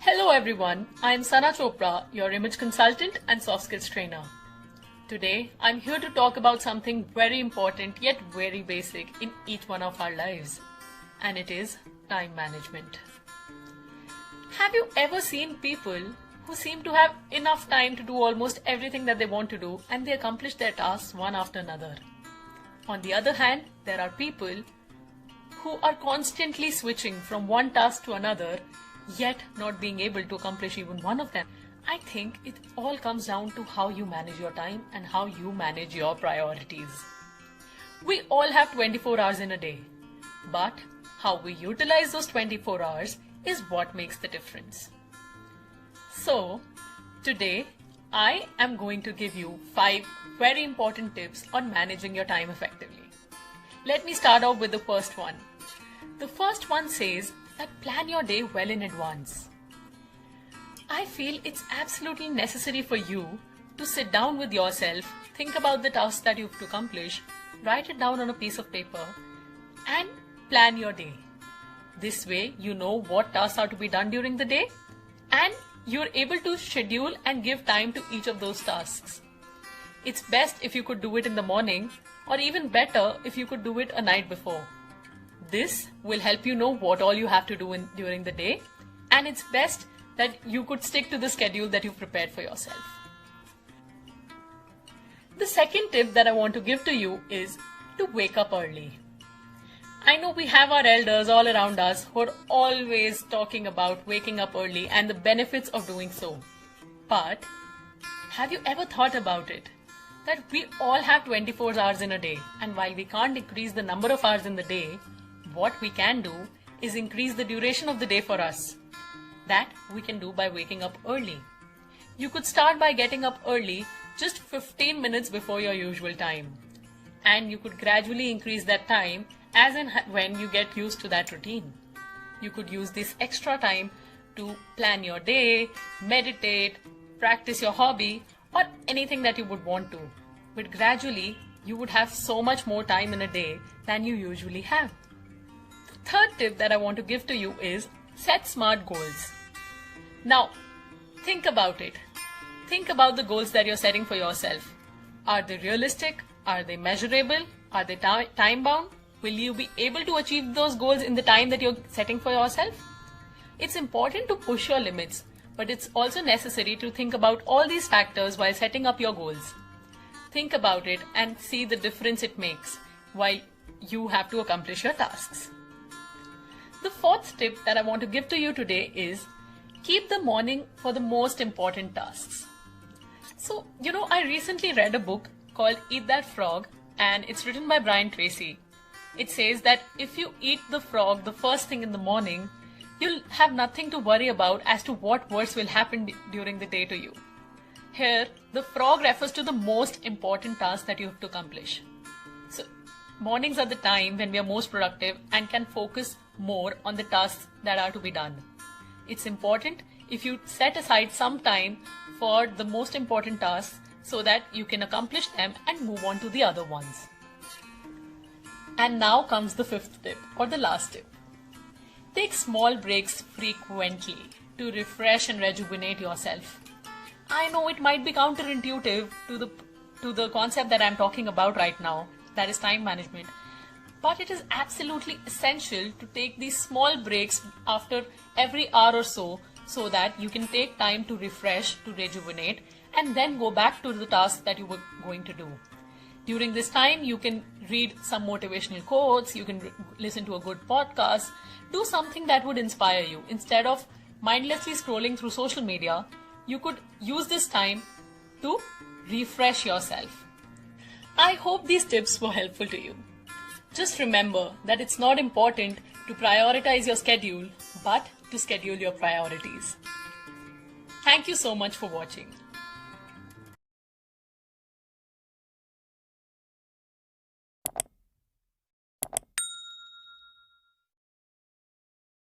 Hello everyone, I am Sana Chopra, your image consultant and soft skills trainer. Today, I'm here to talk about something very important yet very basic in each one of our lives, and it is time management. Have you ever seen people who seem to have enough time to do almost everything that they want to do and they accomplish their tasks one after another? On the other hand, there are people who are constantly switching from one task to another yet not being able to accomplish even one of them. I think it all comes down to how you manage your time and how you manage your priorities. We all have 24 hours in a day, but how we utilize those 24 hours is what makes the difference. So, today I am going to give you 5 very important tips on managing your time effectively. Let me start off with the first one. The first one says that plan your day well in advance. I feel it's absolutely necessary for you to sit down with yourself, think about the tasks that you have to accomplish, write it down on a piece of paper, and plan your day. This way, you know what tasks are to be done during the day, and you're able to schedule and give time to each of those tasks. It's best if you could do it in the morning, or even better if you could do it a night before. This will help you know what all you have to do during the day, and it's best that you could stick to the schedule that you've prepared for yourself. The second tip that I want to give to you is to wake up early. I know we have our elders all around us who are always talking about waking up early and the benefits of doing so. But have you ever thought about it? That we all have 24 hours in a day, and while we can't increase the number of hours in the day, what we can do is increase the duration of the day for us. That we can do by waking up early. You could start by getting up early just 15 minutes before your usual time. And you could gradually increase that time as and when you get used to that routine. You could use this extra time to plan your day, meditate, practice your hobby, or anything that you would want to. But gradually, you would have so much more time in a day than you usually have. The third tip that I want to give to you is set smart goals. Now, think about it. Think about the goals that you're setting for yourself. Are they realistic? Are they measurable? Are they time bound? Will you be able to achieve those goals in the time that you're setting for yourself? It's important to push your limits, but it's also necessary to think about all these factors while setting up your goals. Think about it and see the difference it makes while you have to accomplish your tasks. The fourth tip that I want to give to you today is keep the morning for the most important tasks. So, I recently read a book called Eat That Frog, and it's written by Brian Tracy. It says that if you eat the frog the first thing in the morning, you'll have nothing to worry about as to what worse will happen during the day to you. Here, the frog refers to the most important task that you have to accomplish. So, mornings are the time when we are most productive and can focus more on the tasks that are to be done. It's important if you set aside some time for the most important tasks so that you can accomplish them and move on to the other ones. And now comes the fifth tip, or the last tip. Take small breaks frequently to refresh and rejuvenate yourself. I know it might be counterintuitive to the concept that I'm talking about right now, that is time management. But it is absolutely essential to take these small breaks after every hour or so that you can take time to refresh, to rejuvenate, and then go back to the task that you were going to do. During this time, you can read some motivational quotes, you can listen to a good podcast, do something that would inspire you. Instead of mindlessly scrolling through social media, you could use this time to refresh yourself. I hope these tips were helpful to you. Just remember that it's not important to prioritize your schedule, but to schedule your priorities. Thank you so much for watching.